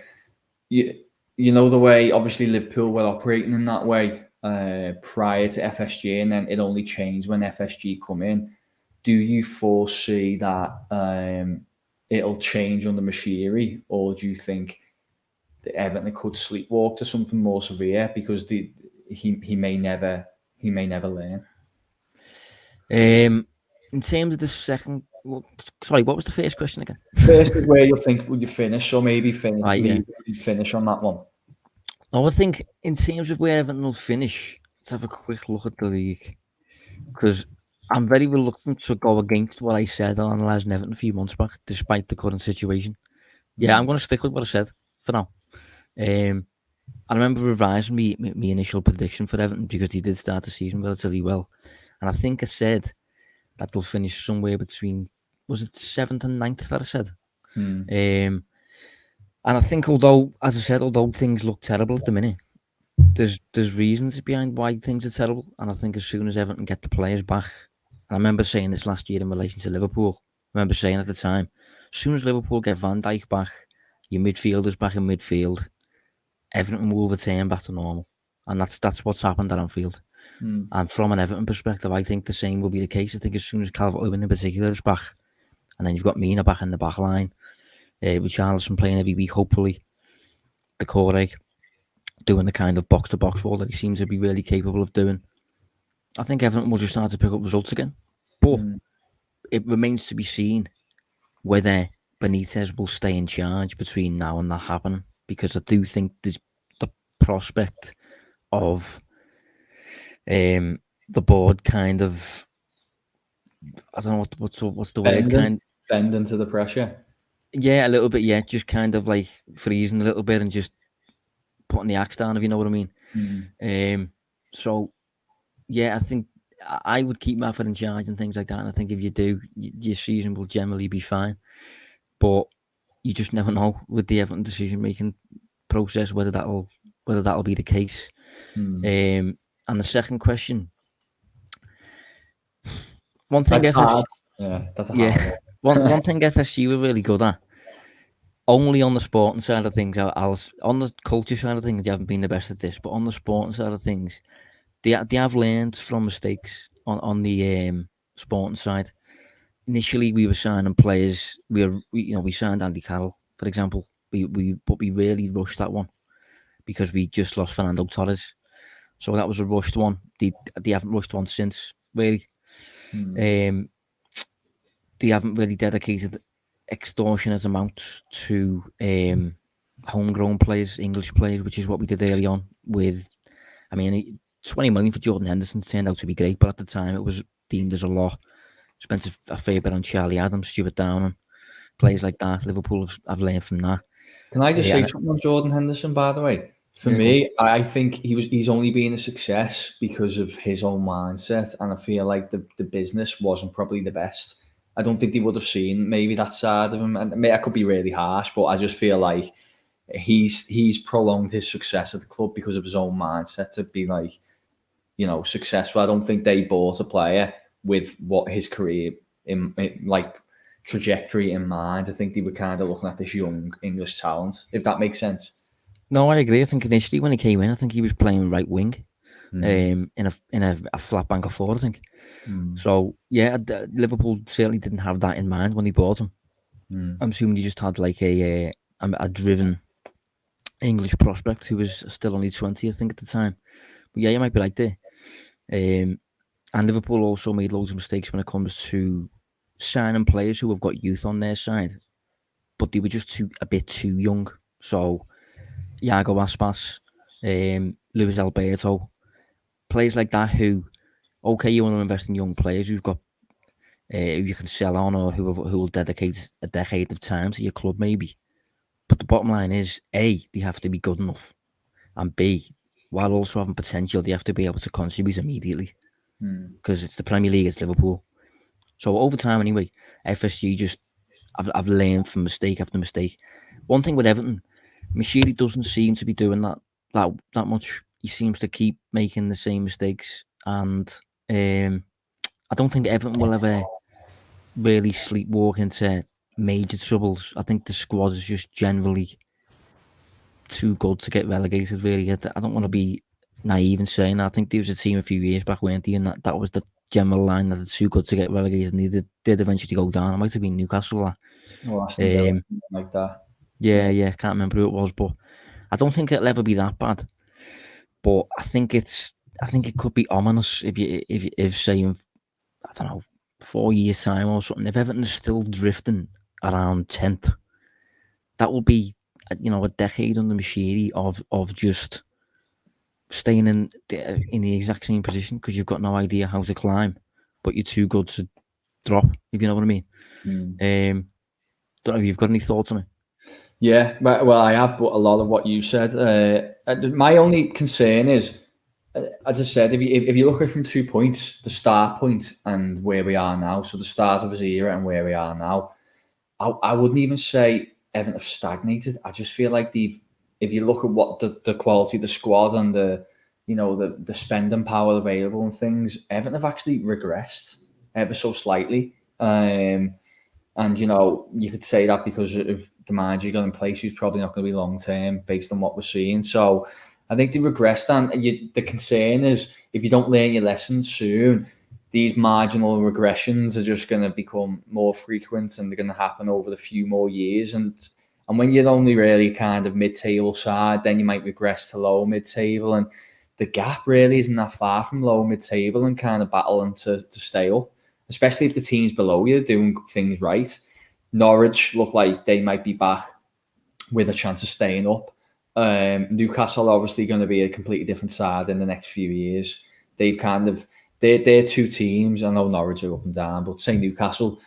You know the way, obviously, Liverpool were operating in that way prior to FSG, and then it only changed when FSG come in. Do you foresee that it'll change under Moshiri, or do you think that Everton could sleepwalk to something more severe because he may never learn? In terms of the second, sorry, what was the first question again? First is, where you think will you finish, or maybe finish, Right, yeah. finish on that one. No, I think in terms of where Everton will finish, let's have a quick look at the league, because I'm very reluctant to go against what I said on Analysing Everton a few months back, despite the current situation. Yeah, I'm going to stick with what I said for now. I remember revising my initial prediction for Everton because he did start the season relatively well. And I think I said that they'll finish somewhere between, was it 7th and 9th that I said? And I think although things look terrible at the minute, there's reasons behind why things are terrible. And I think as soon as Everton get the players back, and I remember saying this last year in relation to Liverpool, I remember saying at the time, as soon as Liverpool get Van Dijk back, your midfielders back in midfield, Everton will return back to normal. And that's what's happened at Anfield. And from an Everton perspective, I think the same will be the case. I think as soon as Calvert-Lewin in particular is back, and then you've got Mina back in the back line, with Charlison playing every week, hopefully, the Corey doing the kind of box-to-box role that he seems to be really capable of doing, I think Everton will just start to pick up results again. But it remains to be seen whether Benitez will stay in charge between now and that happening, because I do think there's the prospect of the board kind of, I don't know what's the word, bend into the pressure. Yeah, a little bit. Yeah, just kind of like freezing a little bit and just putting the axe down, if you know what I mean. So yeah, I think I would keep Rafa in charge and things like that. And I think if you do, your season will generally be fine. But you just never know with the Everton decision making process whether that'll be the case. And the second question, one thing that's FSG, hard. Yeah, that's a hard one thing FSG were really good at, only on the sporting side of things. On the culture side of things, they haven't been the best at this, but on the sporting side of things, they have learned from mistakes on the sporting side. Initially, we were signing players. We signed Andy Carroll, for example. But we really rushed that one because we just lost Fernando Torres. So that was a rushed one. They haven't rushed one since, really. They haven't really dedicated extortionate amounts to homegrown players, English players, which is what we did early on with, 20 million for Jordan Henderson turned out to be great, but at the time it was deemed as a lot. Spent a fair bit on Charlie Adams, Stuart Downham, players like that. Liverpool have learned from that. Can I just say something on Jordan Henderson, by the way? For me, I think he's only been a success because of his own mindset, and I feel like the business wasn't probably the best. I don't think they would have seen maybe that side of him, and I could be really harsh, but I just feel like he's prolonged his success at the club because of his own mindset to be like, successful. I don't think they bought a player with what his career in like trajectory in mind. I think they were kind of looking at this young English talent, if that makes sense. No, I agree. I think initially when he came in, I think he was playing right wing, in a flat bank of four, I think. So yeah, Liverpool certainly didn't have that in mind when they bought him. I'm assuming he just had like a driven English prospect who was still only 20, I think, at the time. But yeah, you might be right there. And Liverpool also made loads of mistakes when it comes to signing players who have got youth on their side, but they were just a bit too young. So Iago Aspas, Luis Alberto, players like that who, okay, you want to invest in young players who've got who you can sell on or who will dedicate a decade of time to your club maybe. But the bottom line is, A, they have to be good enough, and B, while also having potential, they have to be able to contribute immediately because it's the Premier League, it's Liverpool. So over time, anyway, FSG just I've learned from mistake after mistake. One thing with Everton, Moshiri doesn't seem to be doing that much. He seems to keep making the same mistakes, and I don't think Everton will ever really sleepwalk into major troubles. I think the squad is just generally too good to get relegated. Really, I don't want to be naive in saying that. I think there was a team a few years back, weren't they? And that was the general line that they're too good to get relegated, and they did eventually go down. It might have been Newcastle. Or Aston Villa, like that. Yeah, can't remember who it was, but I don't think it'll ever be that bad. But I think it could be ominous if say in, I don't know, 4 years time or something, if Everton is still drifting around 10th, that will be a decade under Moshiri of just staying in the exact same position because you've got no idea how to climb, but you're too good to drop. If you know what I mean. Don't know if you've got any thoughts on it. Yeah, well, I have, but a lot of what you said. My only concern is, as I said, if you look at it from 2 points, the start point and where we are now, so the start of his era and where we are now, I wouldn't even say Everton have stagnated. I just feel like if you look at what the quality of the squad and the spending power available and things, Everton have actually regressed ever so slightly. And, you could say that because of the manager got in place, who's probably not going to be long term based on what we're seeing. So I think they regressed. And the concern is if you don't learn your lessons soon, these marginal regressions are just going to become more frequent and they're going to happen over a few more years. And when you're only really kind of mid-table side, then you might regress to low mid-table. And the gap really isn't that far from low mid-table and kind of battling to stay up, especially if the teams below you are doing things right. Norwich look like they might be back with a chance of staying up. Newcastle obviously going to be a completely different side in the next few years. They've they're two teams. I know Norwich are up and down, but say Newcastle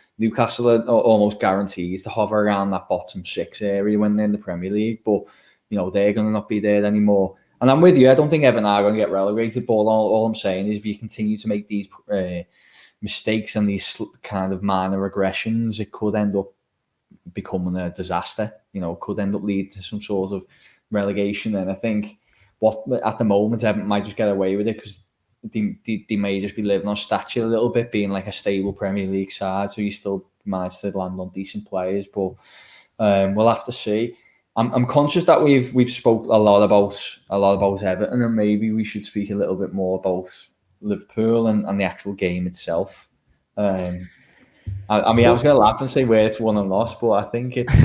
are almost guarantees to hover around that bottom 6 area when they're in the Premier League. But they're going to not be there anymore. And I'm with you. I don't think Everton are going to get relegated. But all I'm saying is, if you continue to make these mistakes and these kind of minor regressions, it could end up becoming a disaster. It could end up leading to some sort of relegation. And I think at the moment Everton might just get away with it because they may just be living on statue a little bit, being like a stable Premier League side. So you still manage to land on decent players, but we'll have to see. I'm conscious that we've spoke a lot about Everton, and maybe we should speak a little bit more about Liverpool and the actual game itself. I was going to laugh and say where it's won and lost, but I think it's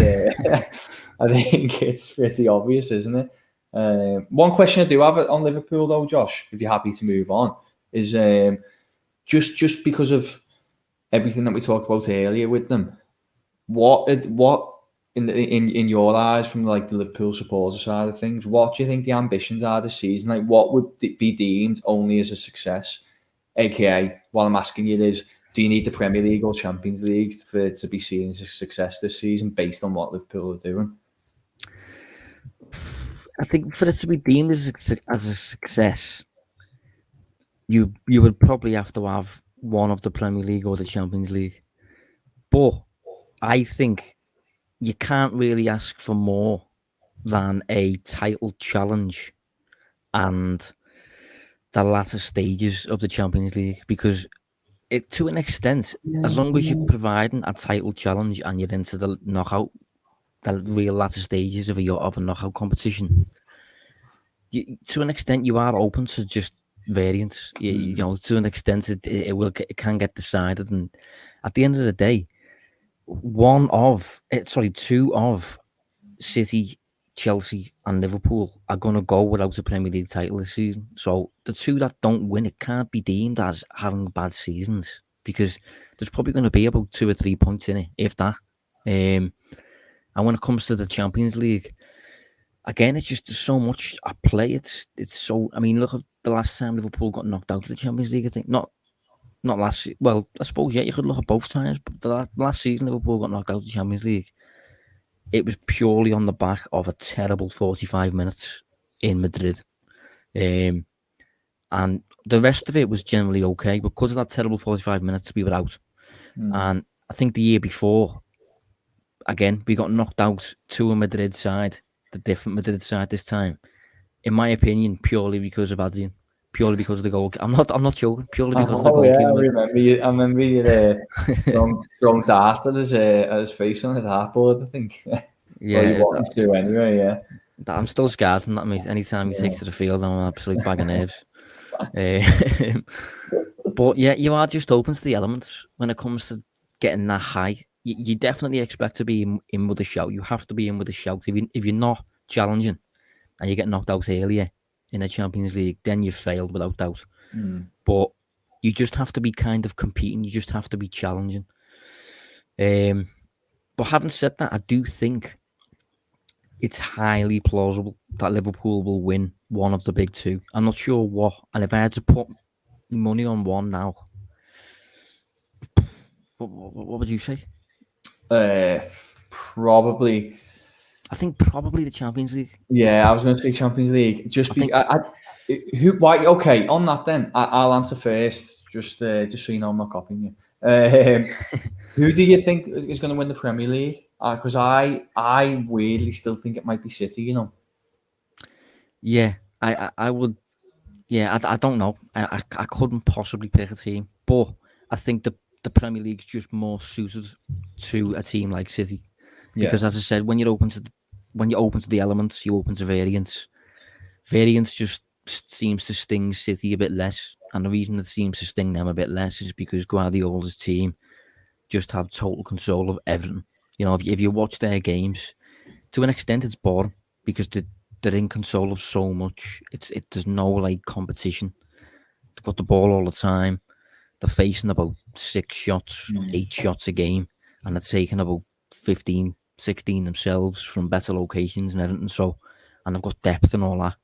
pretty obvious, isn't it? One question I do have on Liverpool, though, Josh, if you're happy to move on, is just because of everything that we talked about earlier with them, what in your eyes, from like the Liverpool supporter side of things, what do you think the ambitions are this season? Like, what would be deemed only as a success? AKA, what I'm asking you is, do you need the Premier League or Champions League for it to be seen as a success this season based on what Liverpool are doing? I think for it to be deemed as a success, you would probably have to have one of the Premier League or the Champions League. But I think you can't really ask for more than a title challenge and the latter stages of the Champions League, because to an extent, as long as you're providing a title challenge and you're into the real latter stages of a knockout competition, to an extent you are open to just variants. To an extent it can get decided, and at the end of the day, two of City, Chelsea and Liverpool are going to go without a Premier League title this season. So the two that don't win it can't be deemed as having bad seasons, because there's probably going to be about 2 or 3 points in it, if that. And when it comes to the Champions League, again, it's just so much at play. It's so. I mean, look at the last time Liverpool got knocked out of the Champions League. I think not last. Well, I suppose you could look at both times, but the last season Liverpool got knocked out of the Champions League. It was purely on the back of a terrible 45 minutes in Madrid. And the rest of it was generally okay, but because of that terrible 45 minutes, we were out. And I think the year before, again, we got knocked out to a Madrid side, the different Madrid side this time. In my opinion, purely because of Adrian, purely because of the goal. I'm not joking. Purely because of the goalkeeper. I remember you throwing darts at his face on the dartboard. I think. Yeah, well, you wanted to anyway. Yeah. I'm still scarred from that, mate. Anytime he takes to the field, I'm an absolute bag of nerves. But yeah, you are just open to the elements when it comes to getting that high. You definitely expect to be in with a shout. You have to be in with a shout. If you're not challenging and you get knocked out earlier in the Champions League, then you've failed without doubt. But you just have to be kind of competing. You just have to be challenging. But having said that, I do think it's highly plausible that Liverpool will win one of the big two. I'm not sure what. And if I had to put money on one now, what would you say? Probably. I think probably the Champions League. Yeah, I was going to say Champions League. Why? Okay, on that then, I'll answer first. Just so you know, I'm not copying you. Who do you think is going to win the Premier League? Because I weirdly still think it might be City. You know. Yeah, I would. Yeah, I don't know. I couldn't possibly pick a team, but I think the Premier League's just more suited to a team like City, because as I said, when you're open to the elements, you open to variance. Variance just seems to sting City a bit less, and the reason it seems to sting them a bit less is because Guardiola's team just have total control of everything. You know, if you watch their games, to an extent, it's boring because they're in control of so much. There's no like competition. They've got the ball all the time. They're facing about 6 shots, 8 shots a game, and they're taking about 15, 16 themselves from better locations and everything. So, and they've got depth and all that.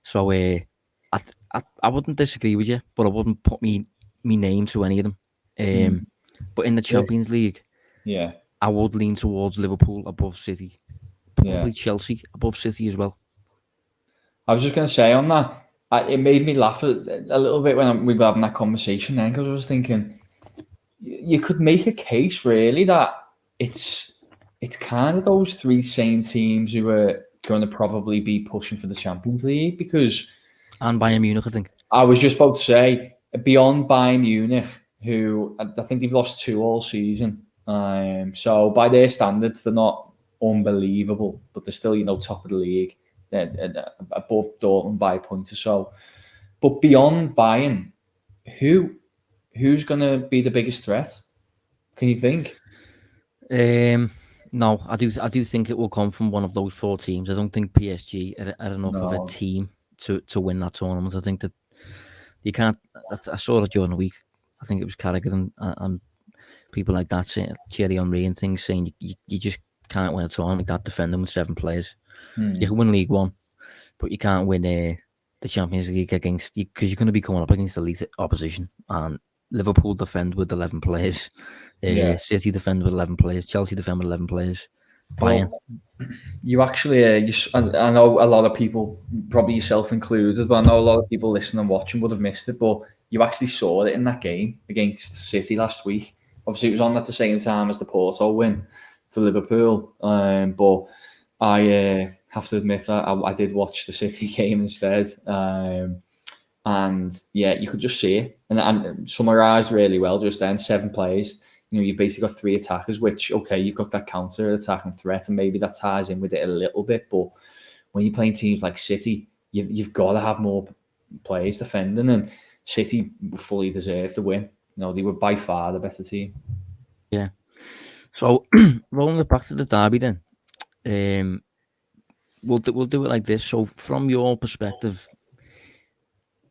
So, I wouldn't disagree with you, but I wouldn't put me name to any of them. But in the Champions League, I would lean towards Liverpool above City. Probably Chelsea above City as well. I was just going to say on that, it made me laugh a little bit when we were having that conversation then, because I was thinking, you could make a case really that it's kind of those three same teams who are going to probably be pushing for the Champions League, because... And Bayern Munich, I think. I was just about to say, beyond Bayern Munich, who I think they've lost 2 all season. So by their standards, they're not unbelievable, but they're still, top of the league. They're above Dortmund by a point or so. But beyond Bayern, who's going to be the biggest threat? Can you think? No, I do think it will come from one of those 4 teams. I don't think PSG are enough of a team to win that tournament. I think that you can't. I saw it during the week. I think it was Carragher and people like that, saying Thierry Henry and things, saying you just can't win a tournament like that defending with 7 players. You can win League One, but you can't win the Champions League against, because you're going to be coming up against elite opposition. And Liverpool defend with 11 players. City defend with 11 players. Chelsea defend with 11 players. Bayern. Well, you actually, I know a lot of people, probably yourself included, but I know a lot of people listening and watching would have missed it, but you actually saw it in that game against City last week. Obviously, it was on at the same time as the Porto win for Liverpool, but I have to admit I did watch the City game instead. And yeah, you could just see it and summarised really well just then. 7 players. You've basically got 3 attackers, which, okay, you've got that counter-attack and threat, and maybe that ties in with it a little bit. But when you're playing teams like City, you've got to have more players defending, and City fully deserved the win. They were by far the better team. Yeah. So, rolling it back to the derby then, we'll do it like this. So, from your perspective,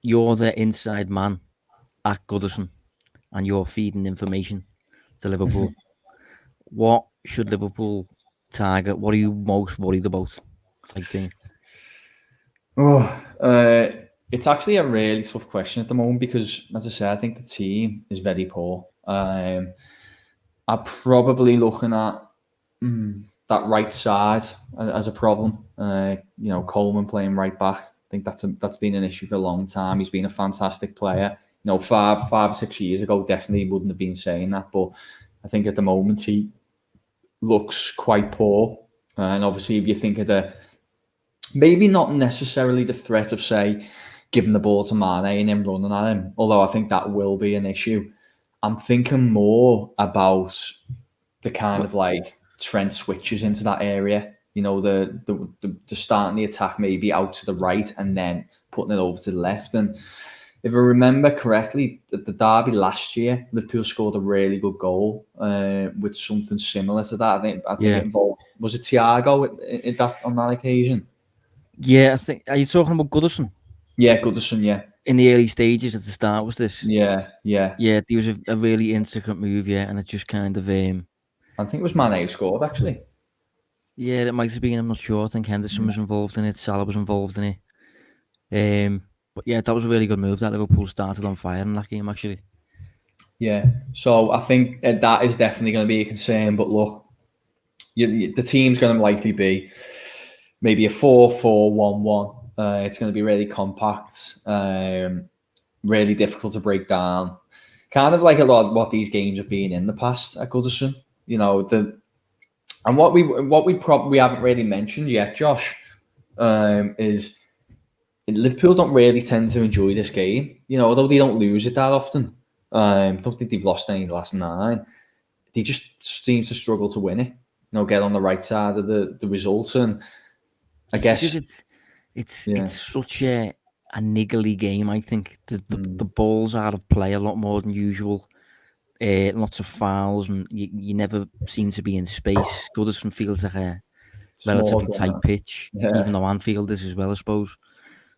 you're the inside man at Goodison, and you're feeding information to Liverpool. What should Liverpool target? What are you most worried about? It's actually a really tough question at the moment because, as I said, I think the team is very poor. I'm probably looking at that right side as a problem. Coleman playing right back. I think that's been an issue for a long time. He's been a fantastic player. 5 or 6 years ago, definitely wouldn't have been saying that, but I think at the moment he looks quite poor. And obviously, if you think of maybe not necessarily the threat of, say, giving the ball to Mane and him running at him, although I think that will be an issue. I'm thinking more about the kind of like Trent switches into that area. The starting the attack maybe out to the right and then putting it over to the left. And if I remember correctly, the derby last year, Liverpool scored a really good goal with something similar to that. I think it involved, was it Thiago on that occasion? Yeah, I think. Are you talking about Goodison? Yeah, Goodison. Yeah. In the early stages at the start, was this? Yeah. Yeah, there was a really intricate move, and it just kind of I think it was Mane who scored actually. Yeah, it might have been. I'm not sure. I think Henderson was involved in it. Salah was involved in it. But yeah, that was a really good move. That Liverpool started on fire in that game, actually. Yeah. So I think that is definitely going to be a concern. But look, the team's going to likely be maybe a 4-4-1-1. It's going to be really compact, really difficult to break down. Kind of like a lot of what these games have been in the past at Goodison. And what we probably haven't really mentioned yet, Josh, is Liverpool don't really tend to enjoy this game. Although they don't lose it that often. I don't think they've lost any in the last 9. They just seem to struggle to win it. Get on the right side of the results, and I guess because it's such a niggly game. I think the ball's out of play a lot more than usual. Lots of fouls, and you never seem to be in space. Goodison feels like a relatively tight pitch, even though Anfield is as well, I suppose.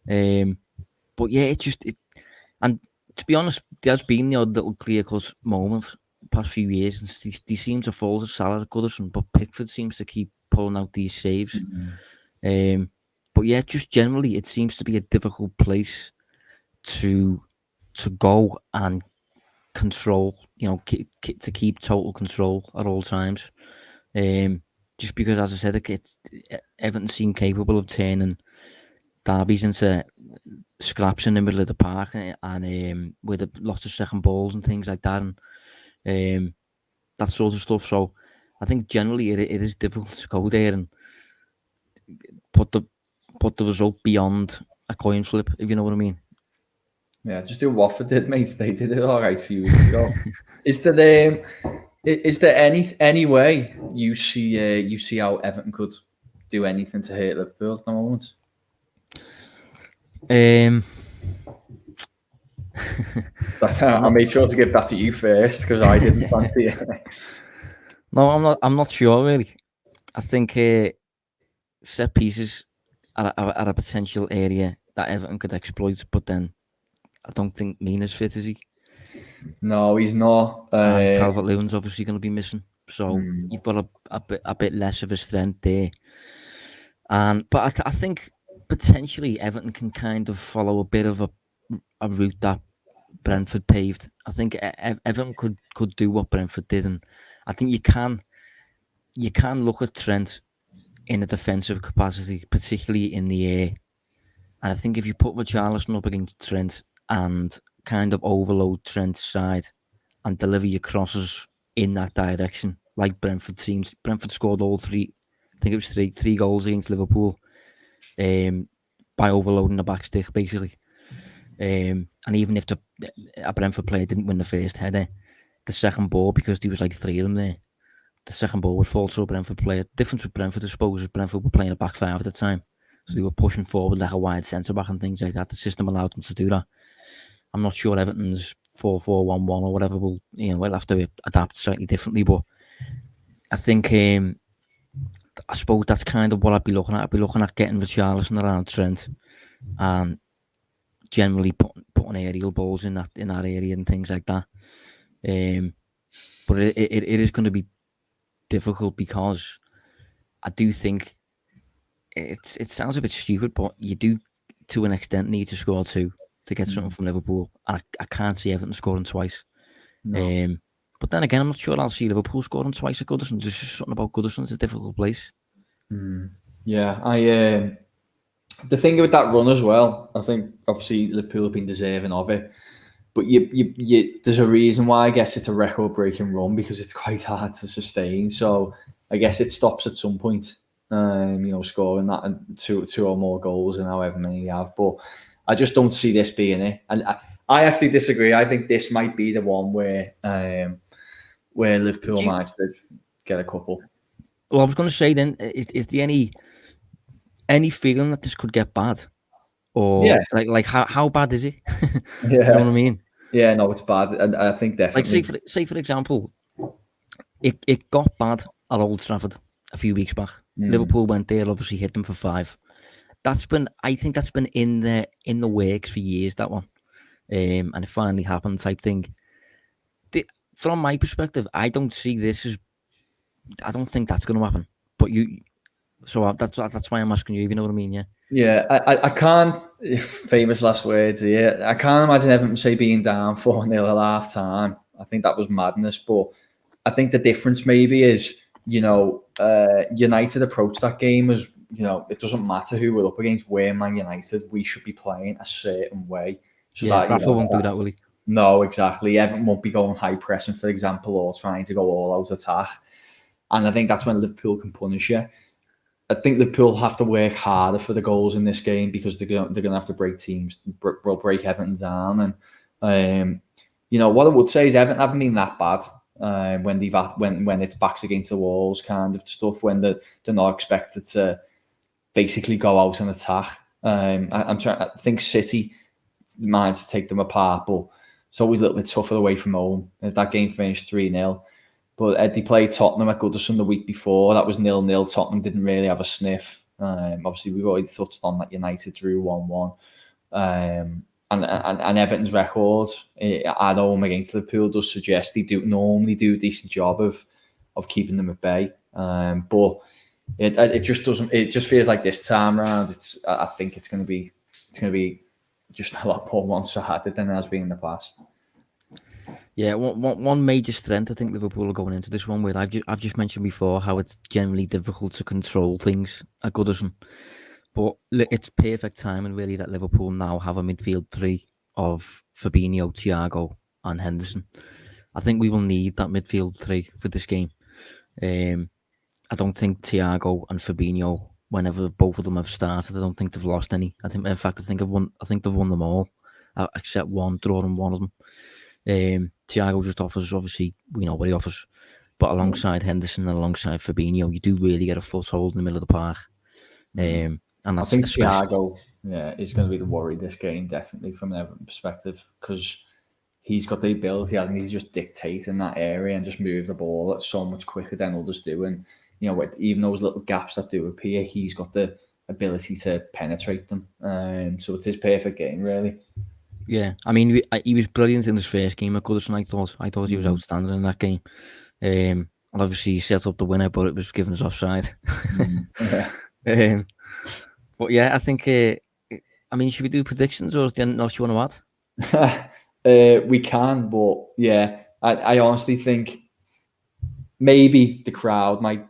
But yeah, and to be honest, there's been the odd little clear-cut moment the past few years, and they seem to fall to Salah at Goodison, but Pickford seems to keep pulling out these saves. But yeah, just generally, it seems to be a difficult place to go and control. To keep total control at all times. Just because, as I said, Everton seem capable of turning derbies into scraps in the middle of the park and with lots of second balls and things like that, and that sort of stuff. So I think generally it is difficult to go there and put the result beyond a coin flip, if you know what I mean. Yeah, just do what Watford did, mate. They did it all right a few weeks ago. Is there any way you see how Everton could do anything to hurt Liverpool at the moment? I made sure to give that to you first because I didn't fancy it. No, I'm not sure really. I think set pieces are a potential area that Everton could exploit, but then I don't think Mina's fit, is he? No, he's not. And Calvert-Lewin's obviously going to be missing, so you've got a bit less of a strength there. But I think potentially Everton can kind of follow a bit of a route that Brentford paved. I think Everton could do what Brentford did, and I think you can look at Trent in a defensive capacity, particularly in the air. And I think if you put Richarlison up against Trent and kind of overload Trent's side and deliver your crosses in that direction, like Brentford teams. Brentford scored all 3. I think it was three goals against Liverpool by overloading the back stick, basically. And even if a Brentford player didn't win the first header, the second ball, because there was like 3 of them there, the second ball would fall to a Brentford player. The difference with Brentford, I suppose, is Brentford were playing a back 5 at the time. So they were pushing forward like a wide centre-back and things like that. The system allowed them to do that. I'm not sure Everton's 4-4-1-1 or whatever we'll have to adapt slightly differently, but I think I suppose that's kind of what I'd be looking at. I'd be looking at getting Richarlison around Trent and generally putting aerial balls in that area and things like that. But it is going to be difficult because I do think it sounds a bit stupid, but you do to an extent, need to score 2 to get something from Liverpool. And I can't see Everton scoring twice. No. But then again, I'm not sure I'll see Liverpool scoring twice at Goodison. There's just something about Goodison. It's a difficult place. Yeah, the thing with that run as well, I think obviously Liverpool have been deserving of it, but you there's a reason why I guess it's a record-breaking run, because it's quite hard to sustain. So I guess it stops at some point, scoring that and two or more goals and however many you have. But I just don't see this being it, and I actually disagree. I think this might be the one where Liverpool might get a couple. Well, I was going to say then, is there any feeling that this could get bad, or like how bad is it? You know what I mean? Yeah, no, it's bad, and I think definitely. Like say for example, it got bad at Old Trafford a few weeks back. Liverpool went there, obviously hit them for 5. I think that's been in the works for years, that one, and it finally happened type thing. From my perspective, I don't see this as. I don't think that's going to happen. But that's why I'm asking you. If you know what I mean, yeah. Yeah, I can't. Famous last words here. I can't imagine Everton say being down 4-0 at half time. I think that was madness. But I think the difference maybe is, United approached that game as, it doesn't matter who we're up against. We're Man United. We should be playing a certain way. So that Rafa won't do that, will he? No, exactly. Everton won't be going high pressing, for example, or trying to go all out attack. And I think that's when Liverpool can punish you. I think Liverpool have to work harder for the goals in this game, because they're going to have to break break Everton down. And what I would say is Everton haven't been that bad when it's backs against the walls kind of stuff, when they're not expected to basically go out and attack. I think City managed to take them apart, but it's always a little bit tougher away from home. That game finished 3-0. But they played Tottenham at Goodison the week before. That was 0-0. Tottenham didn't really have a sniff. Obviously, we've already touched on that United drew 1-1. And Everton's record at home against Liverpool does suggest they normally do a decent job of keeping them at bay. But it just doesn't. It just feels like this time around, I think it's going to be just a lot more one-sided than it has been in the past. Yeah, one major strength I think Liverpool are going into this one with. I've just mentioned before how it's generally difficult to control things at Goodison, but it's perfect timing really that Liverpool now have a midfield 3 of Fabinho, Thiago, and Henderson. I think we will need that midfield 3 for this game. I don't think Thiago and Fabinho, whenever both of them have started, I don't think they've lost any. I think they've won them all, except one, drawing one of them. Thiago just offers, obviously, we know what he offers, but alongside Henderson and alongside Fabinho, you do really get a foothold in the middle of the park. And I think Thiago, is going to be the worry this game, definitely from an Everton perspective, because he's got the ability, hasn't he? He's just dictating that area and just move the ball so much quicker than others do. And even those little gaps that do appear, he's got the ability to penetrate them. So it's his perfect game, really. Yeah, I mean, he was brilliant in his first game at Goodison. I thought he was outstanding in that game. And obviously he set up the winner, but it was given as offside. But yeah, I think. I mean, should we do predictions, or is there anything else you want to add? We can, but yeah, I honestly think maybe the crowd might,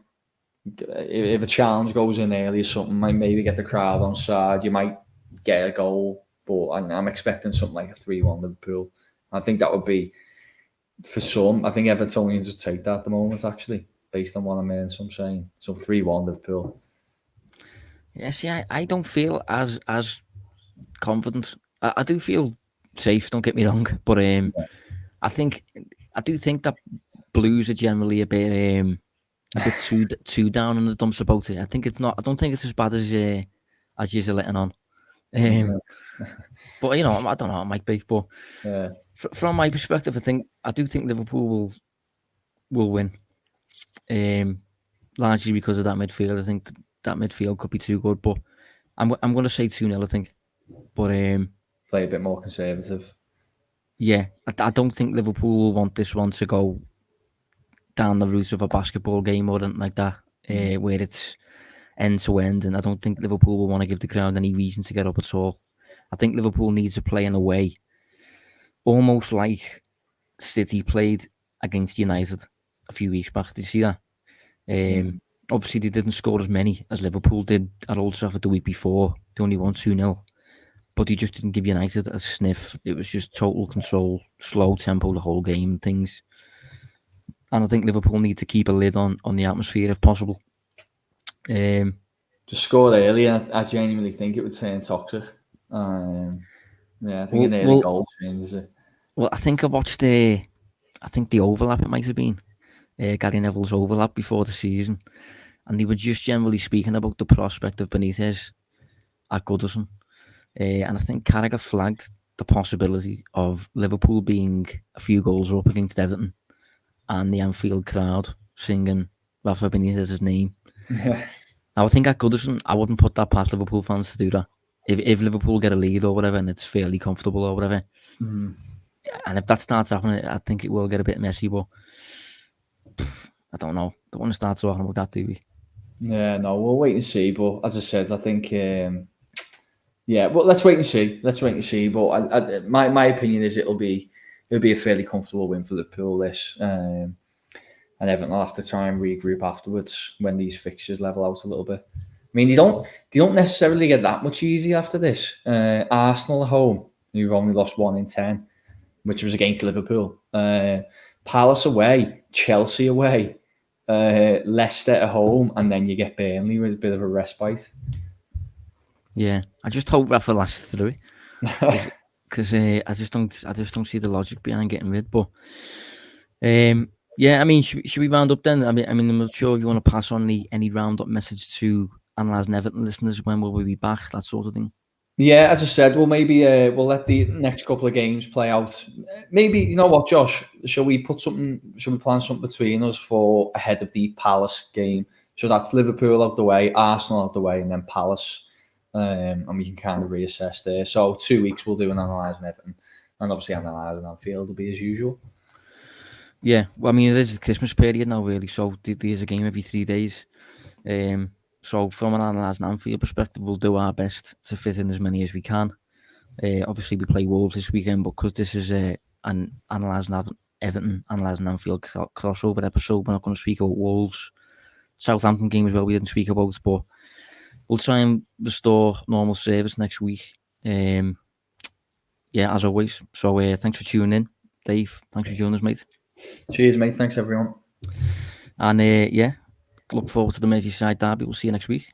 if a challenge goes in early or something, might maybe get the crowd on side. You might get a goal. But I'm expecting something like a 3-1 Liverpool. I think that would be, for some, I think Evertonians would take that at the moment, actually, based on what I'm hearing some saying. So 3-1 Liverpool. Yeah, see, I don't feel as confident. I do feel safe, don't get me wrong. But I do think that Blues are generally a bit too down in the dumps about it. I don't think it's as bad as you're letting on. But I don't know, it might be. But from my perspective, I do think Liverpool will win. Largely because of that midfield. I think that midfield could be too good. But I'm going to say 2-0. I think. But play a bit more conservative. Yeah, I don't think Liverpool will want this one to go down the route of a basketball game or anything like that, where it's end to end, and I don't think Liverpool will want to give the crowd any reason to get up at all. I think Liverpool needs to play in a way almost like City played against United a few weeks back. Did you see that? Obviously, they didn't score as many as Liverpool did at Old Trafford the week before. They only won 2-0. But he just didn't give United a sniff. It was just total control, slow tempo the whole game and things. And I think Liverpool need to keep a lid on the atmosphere if possible. Just scored early, and I genuinely think it would turn toxic. I think an early goal changes it. Well, I think I watched the overlap, it might have been. Gary Neville's overlap before the season. And they were just generally speaking about the prospect of Benitez at Goodison. And I think Carragher flagged the possibility of Liverpool being a few goals up against Everton and the Anfield crowd singing Rafa Benitez's name. Yeah. Now, I think at Goodison, I wouldn't put that past Liverpool fans to do that. If Liverpool get a lead or whatever and it's fairly comfortable or whatever, and if that starts happening, I think it will get a bit messy, but I don't know. Don't want to start talking about that, do we? Yeah, no, we'll wait and see. But as I said, I think, well, let's wait and see. But my opinion is it'll be a fairly comfortable win for Liverpool. And Everton will have to try and regroup afterwards when these fixtures level out a little bit. I mean, they don't necessarily get that much easier after this. Arsenal at home, who've only lost 1 in 10, which was against Liverpool. Palace away, Chelsea away, Leicester at home, and then you get Burnley with a bit of a respite. Yeah, I just hope Rafa lasts through it because I just don't see the logic behind getting rid. But I mean, should we round up then? I mean, I'm not sure if you want to pass on any round up message to Analysing Everton listeners. When will we be back? That sort of thing. Yeah, as I said, well, maybe we'll let the next couple of games play out. Maybe, you know what, Josh? Shall we plan something between us for ahead of the Palace game? So that's Liverpool out the way, Arsenal out the way, and then Palace. And we can kind of reassess there. So 2 weeks we'll do an Analysing Everton, and obviously Analysing Anfield will be as usual. Yeah, well, I mean, it is the Christmas period now, really. So there's a game every 3 days. So from an Analysing Anfield perspective, we'll do our best to fit in as many as we can. Obviously, we play Wolves this weekend, but because this is an Analysing Everton, Analysing Anfield crossover episode, we're not going to speak about Wolves. Southampton game as well, we didn't speak about, but we'll try and restore normal service next week. As always. So thanks for tuning in, Dave. Thanks for joining us, mate. Cheers, mate. Thanks, everyone. And look forward to the Merseyside Derby. We'll see you next week.